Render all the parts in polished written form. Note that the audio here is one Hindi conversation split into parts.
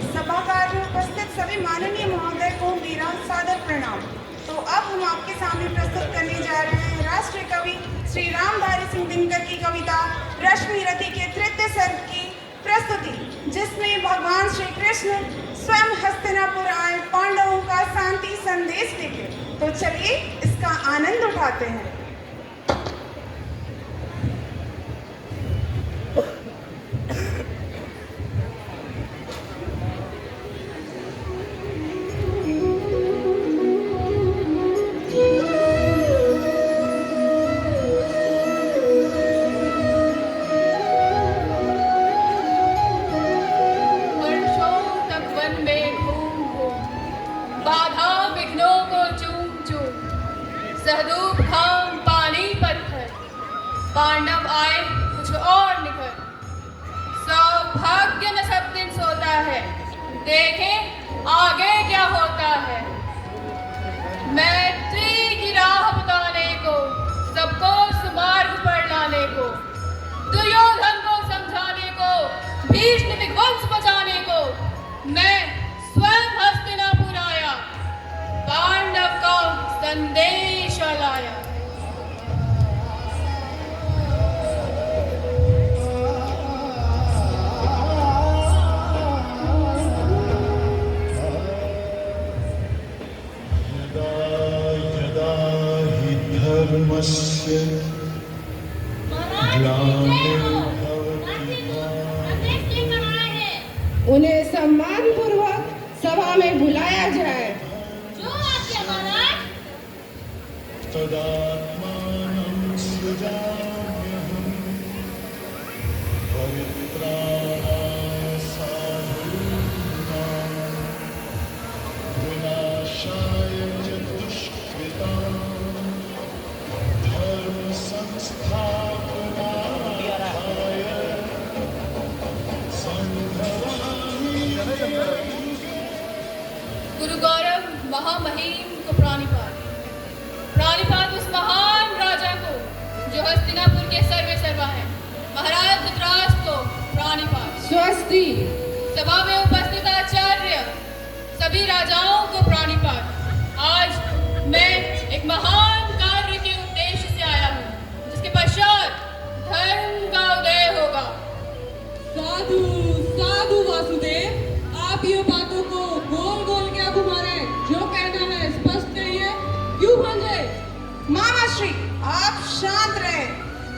सभागार में उपस्थित सभी माननीय महोदय को मेरा सादर प्रणाम। तो अब हम आपके सामने प्रस्तुत करने जा रहे हैं राष्ट्रीय कवि श्री रामधारी सिंह दिनकर की कविता रश्मि रति के तृतीय सर्ग की प्रस्तुति, जिसमें भगवान श्री कृष्ण स्वयं हस्तिनापुर आए पांडवों का शांति संदेश लेकर। तो चलिए इसका आनंद उठाते हैं। पांडव आए कुछ और निकल, सौभाग्य न सब दिन सोता है, देखें आगे क्या होता है। मैत्री की राह बताने को, सबको सुमार्ग पर लाने को, दुर्योधन को समझाने को, भीष्म विध्वंस बचाने को मैं स्वयं हस्तिनापुर आया, पांडव का संदेश लाया। उन्हें सम्मान पूर्वक सभा में बुलाया जाए। जो आज्ञा महाराज। तदात्मानं सृजाम्यहं पवित्राणां साधूनां विनाशाय च दुष्कृतां धर्म संस्थापनार्थाय गुरु गौरव महामहिम को प्राणिपात, प्राणिपात उस महान राजा को जो हस्तिनापुर के सर्वे सर्वा है, महाराज धृतराष्ट्र को प्राणिपात। स्वस्ति। सभा में उपस्थित आचार्य सभी राजाओं को प्राणिपात। आज मैं एक महान कार्य के उद्देश्य से आया हूँ, जिसके पश्चात धर्म का उदय होगा। साधु साधु वासुदेव, आप ये बातों को गोल गोल क्या घुमा रहे? जो कहना है स्पष्ट कहिए, क्यों भंजे? मामा श्री, आप शांत रहे।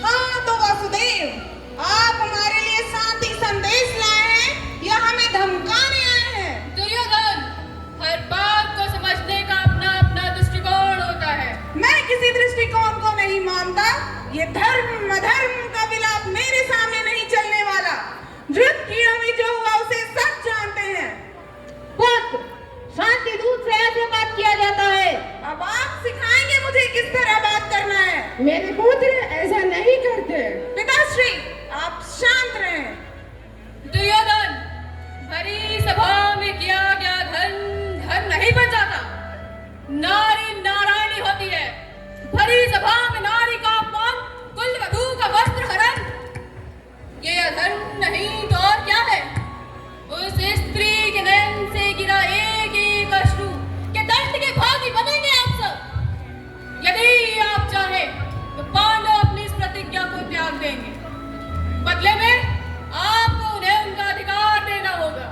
हाँ तो वासुदेव, आप हमारे लिए शांति संदेश लाए हैं या हमें धमकाने आए हैं? दुर्योधन, हर बात को समझने का अपना अपना दृष्टिकोण होता है। मैं किसी दृष्टिकोण को नहीं मानता। ये धर्म अधर्म का विलाप मेरे सामने नहीं चलने वाला। धृत की हमें जो हुआ उसे सच जानते हैं। पुत्र, शांति दूत से ऐसे बात किया जाता है। अब आप सिखाएंगे मुझे किस तरह बात करना है। मेरे पुत्र ऐसा नहीं करते। पिताश्री, आप शांत रहें। दुर्योधन, भरी सभा में किया गया धर्म धर्म नहीं बन जाता। नारी नारायणी होती है। भरी सभा में नारी का अपमान, कुलवधू का वस्त्र हरण, ये अधर्म नहीं तो और क्या है? उस स्त्री के नयन से गिरा एक एक अश्रु के दंड के भागी बनेंगे आप सब। यदि आप चाहे तो पांडव अपनी इस प्रतिज्ञा को त्याग देंगे, बदले में आपको उन्हें उनका अधिकार देना होगा।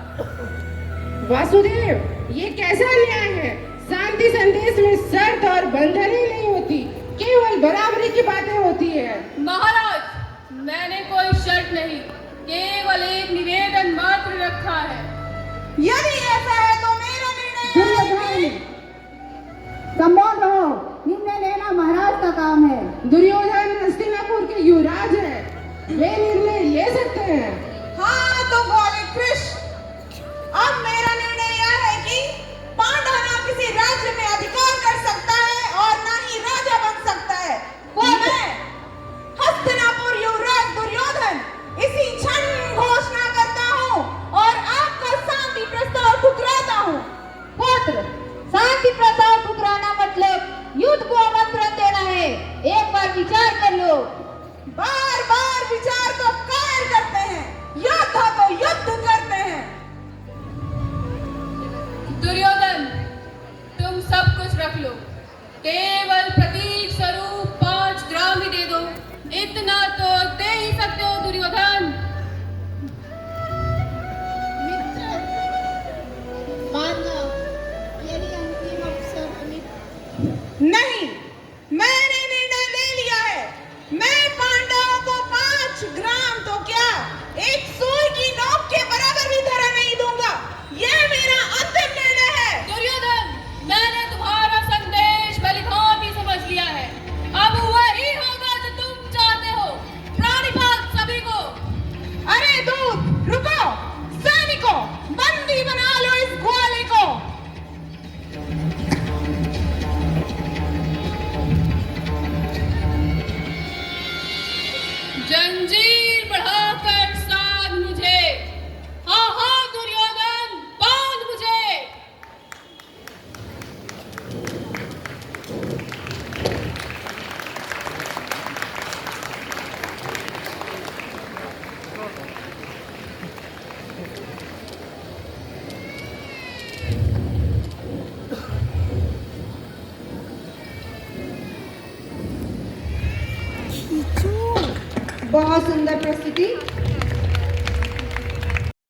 वासुदेव, ये कैसा न्याय है? शांति संदेश में शर्त और बंधन ही नहीं होती, केवल बराबरी की बातें होती है। महाराज, मैंने कोई शर्त नहीं, केवल एक निवेदन मात्र रखा है। यदि ऐसा है तो मेरा निर्णय। संबोध रहो, निर्णय लेना महाराज का काम है। दुर्योधन हस्तिनापुर के युवराज है, वे निर्णय ले सकते हैं। हाँ तो भोले कृष्ण, अब मेरा निर्णय यह है कि पांडव ना किसी राज्य में अधिकार कर सकता है और ना ही राजा बन सकता है। वो मैं हस्तिनापुर युवराज दुर्योधन इसी क्षण घोषणा करता हूँ और आपका शांति प्रस्ताव ठुकराता हूँ। पुत्र, शांति प्रस्ताव ठुकराना मतलब युद्ध को आमंत्रण देना है। एक बार विचार कर लो। बार बार विचार को कायर करते हैं, योद्धा को युद्ध करते हैं। दुर्योधन, तुम सब कुछ रख लो, केवल प्रतीक स्वरूप 5 ग्राम ही दे दो। इतना तो दे ही सकते हो दुर्योधन। मित्र, मानना यही अंतिम अवसर हमें। नहीं, मैंने निर्णय ले लिया है। मैं पांडवों को 5 ग्राम तो क्या, एक सुई की नोक के बराबर भी धरा नहीं दूंगा। यह मेरा अंतिम निर्णय है। दुर्योधन, मैंने तुम्हारा संदेश भलीभांति समझ लिया है। अब वही होगा जो तुम चाहते हो। प्राणिपात सभी को। अरे दूत, रुको। सैनिकों, बंदी बना लो इस ग्वाले को। जंजीर बढ़ाकर साध मुझे। हाँ हाँ दुर्योधन, बांध मुझे। बहुत सुंदर प्रस्तुति।